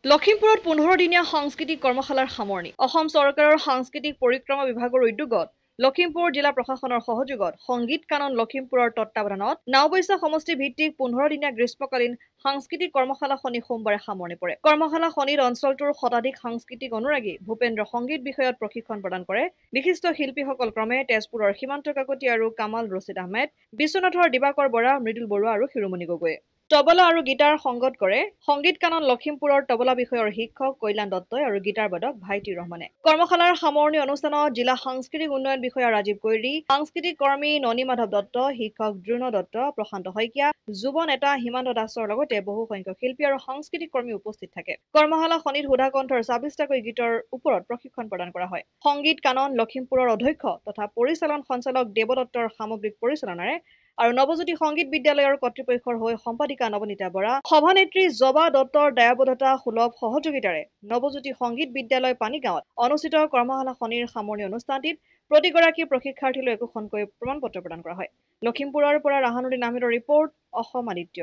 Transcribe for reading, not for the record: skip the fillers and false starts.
লখিমপুৰত 15 দিনীয়া সাংস্কৃতিক কৰ্মশালাৰ সামৰণি অসম চৰকাৰৰ সাংস্কৃতিক পৰিক্ৰমা বিভাগৰ উদ্যোগত লখিমপুৰ জিলা প্ৰশাসনৰ সহযোগত সংগীত কানন লখিমপুৰৰ তত্বাৱধানত নাওবৈচা সমষ্টি ভিত্তিক 15 দিনীয়া গ্ৰীষ্মকালীন সাংস্কৃতিক কৰ্মশালাখনি সোমবাৰে সামৰণি পৰে। কৰ্মশালাখনিত অঞ্চলটোৰ শতাধিক সাংস্কৃতিক অনুৰাগী ভূপেন্দ্ৰ সংগীত বিষয়ত প্ৰশিক্ষণ প্ৰদান কৰে। বিশিষ্ট শিল্পীসকল ক্ৰমে তেজপুৰৰ সীমান্ত কাকতি আৰু কামাল ৰছিদ আহমেদ, বিশ্বনাথৰ দিবাকৰ বৰা, মৃদুল বৰুৱা আৰু শিৰোমণি গগৈয়ে তবলা আৰু গীটাৰ সংগত কৰে। সংগীত কানন লখিমপুৰৰ তবলা বিষয়ৰ শিক্ষক কল্যাণ দত্তই আৰু গীটাৰ বাদক ভাইটি ৰহমানে। কৰ্মশালাৰ সামৰণি অনুষ্ঠানত জিলা সাংস্কৃতিক উন্নয়ন বিষয়া ৰাজীৱ কৈৰী, সাংস্কৃতিক কৰ্মী ননী মাধৱ দত্ত, শিক্ষক দ্ৰোণ দত্ত, প্ৰশান্ত শইকীয়া, যুৱ নেতা হিমান্ত দাসৰ লগতে বহু সংখ্যক শিল্পী আৰু সাংস্কৃতিক কৰ্মী উপস্থিত থাকে। কৰ্মশালাখনিত সুধাকণ্ঠৰ ২৬টাকৈ গীতৰ ওপৰত প্ৰশিক্ষণ প্ৰদান কৰা হয়। সংগীত কানন লখিমপুৰৰ অধ্যক্ষ তথা পৰিচালন সঞ্চালক দেৱ দত্তৰ সামগ্ৰিক পৰিচালনাৰে আৰু নৱজ্যোতি সংগীত বিদ্যালয়ৰ কৰ্তৃপক্ষৰ হৈ সম্পাদিকা নৱনীতা বৰা, সভানেত্ৰী জবা দত্তৰ দায়বদ্ধতা সুলভ সহযোগিতাৰে নৱজ্যোতি সংগীত বিদ্যালয় পানীগাঁৱত অনুষ্ঠিত কৰ্মশালাখনিৰ সামৰণি অনুষ্ঠানটিত প্ৰতিগৰাকী প্ৰশিক্ষাৰ্থীলৈ একোখনকৈ প্ৰমাণ পত্ৰ প্ৰদান কৰা হয়। লখিমপুৰৰ পৰা ৰাহানুদ্দিন আহমেদৰ ৰিপৰ্ট, অসম আদিত্য।